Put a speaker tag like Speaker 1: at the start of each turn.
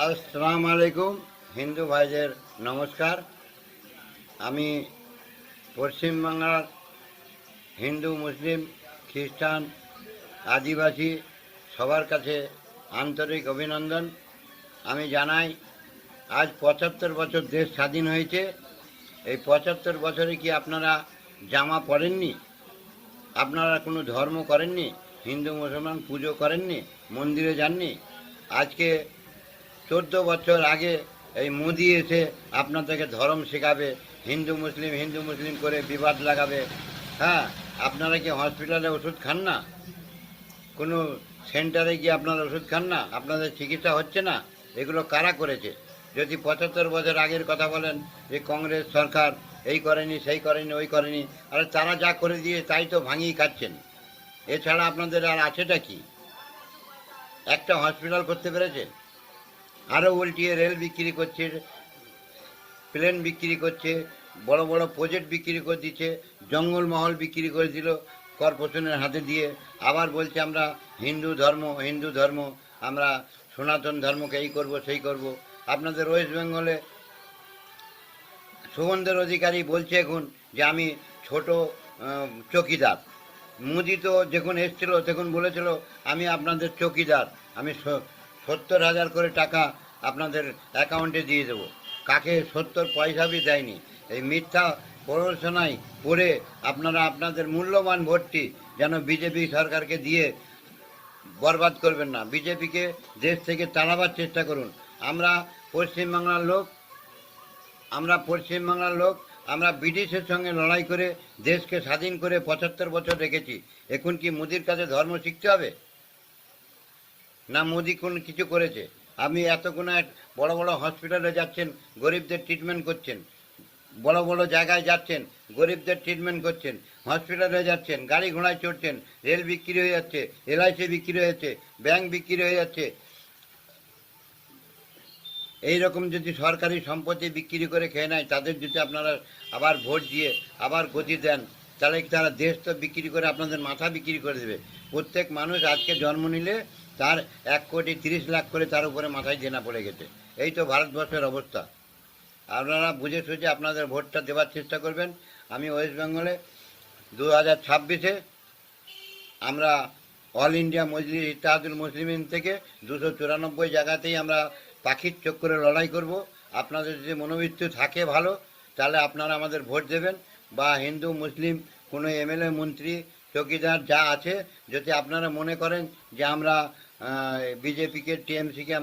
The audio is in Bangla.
Speaker 1: আসসালামু আলাইকুম। হিন্দু ভাইদের নমস্কার। আমি পশ্চিমবাংলার হিন্দু মুসলিম খ্রিস্টান আদিবাসী সবার কাছে আন্তরিক অভিনন্দন আমি জানাই। আজ ৭৫ বছর দেশ স্বাধীন হয়েছে। এই ৭৫ বছরে কি আপনারা জামা পরেননি? আপনারা কোনো ধর্ম করেননি? হিন্দু মুসলমান পুজো করেননি? মন্দিরে যাননি? আজকে ১৪ বছর আগে এই মোদি এসে আপনাদেরকে ধর্ম শেখাবে, হিন্দু মুসলিম করে বিবাদ লাগাবে। হ্যাঁ, আপনারা কি হসপিটালে ওষুধ খান না? কোনো সেন্টারে গিয়ে আপনারা ওষুধ খান না? আপনাদের চিকিৎসা হচ্ছে না? এগুলো কারা করেছে? যদি ৭৫ বছর আগের কথা বলেন যে কংগ্রেস সরকার এই করেনি, সেই করেনি, ওই করেনি, আরে তারা যা করে দিয়ে তাই তো ভাঙিয়ে খাচ্ছেন। এছাড়া আপনাদের আর আছেটা কি? একটা হসপিটাল করতে পেরেছে? আরও উল্টিয়ে রেল বিক্রি করছে, প্লেন বিক্রি করছে, বড় বড় প্রজেক্ট বিক্রি করে দিচ্ছে, জঙ্গলমহল বিক্রি করে দিল কর্পোরেশনের হাতে দিয়ে। আবার বলছে আমরা হিন্দু ধর্ম, আমরা সনাতন ধর্মকে এই করব সেই করব। আপনাদের ওয়েস্ট বেঙ্গলে শুভেন্দু অধিকারী বলছে এখন যে আমি ছোট চকিদার। মোদি তো যখন এসছিল তখন বলেছিল আমি আপনাদের চকিদার, আমি ৭০,০০০ করে টাকা আপনাদের অ্যাকাউন্টে দিয়ে দেবো। কাকে ৭০ পয়সা বি দেয়নি। এই মিথ্যা প্ররোচনায় পড়ে আপনারা আপনাদের মূল্যবান ভোটটি যেন বিজেপি সরকারকে দিয়ে বরবাদ করবেন না। বিজেপিকে দেশ থেকে তাড়াবার চেষ্টা করুন। আমরা পশ্চিমবাংলার লোক, আমরা ব্রিটিশের সঙ্গে লড়াই করে দেশকে স্বাধীন করে ৭৫ বছর রেখেছি। এখন কি মোদির কাছে ধর্ম শিখতে হবে? না মোদি কোন কিছু করেছে? আপনি এত কোনো বড় বড় হসপিটালে যাচ্ছেন, গরিবদের ট্রিটমেন্ট করছেন, বড় বড় জায়গায় যাচ্ছেন, গরিবদের ট্রিটমেন্ট করছেন, হসপিটালে যাচ্ছেন, গাড়ি ঘোড়ায় চড়ছেন, রেল বিক্রি হয়ে যাচ্ছে, এলআইসি বিক্রি হয়ে যাচ্ছে, ব্যাংক বিক্রি হয়ে যাচ্ছে। এই রকম যদি সরকারি সম্পত্তি বিক্রি করে খেয়ে নেয়, তাদের যদি আপনারা আবার ভোট দিয়ে আবার গতি দেন, তাহলে তারা দেশ তো বিক্রি করে আপনাদের মাথা বিক্রি করে দেবে। প্রত্যেক মানুষ আজকে জন্ম নিলে তার ১,৩০,০০,০০০ করে তার উপরে মাথায় দেনা পড়ে গেছে। এই তো ভারতবর্ষের অবস্থা। আপনারা বুঝে সুঝে আপনাদের ভোটটা দেওয়ার চেষ্টা করবেন। আমি ওয়েস্ট বেঙ্গলে ২০২৬-এ আমরা অল ইন্ডিয়া মজলিস ইত্তেহাদুল মুসলিমিন থেকে ২৯৪ জায়গাতেই আমরা পাখির চক্করে লড়াই করব। আপনাদের যদি মনোবৃত্তি থাকে ভালো, তাহলে আপনারা আমাদের ভোট দেবেন। বা হিন্দু মুসলিম কোনো এমএলএ মন্ত্রী চৌকিদার যা আছে, যদি আপনারা মনে করেন যে আমরা বিজেপিকে টিএমসিকে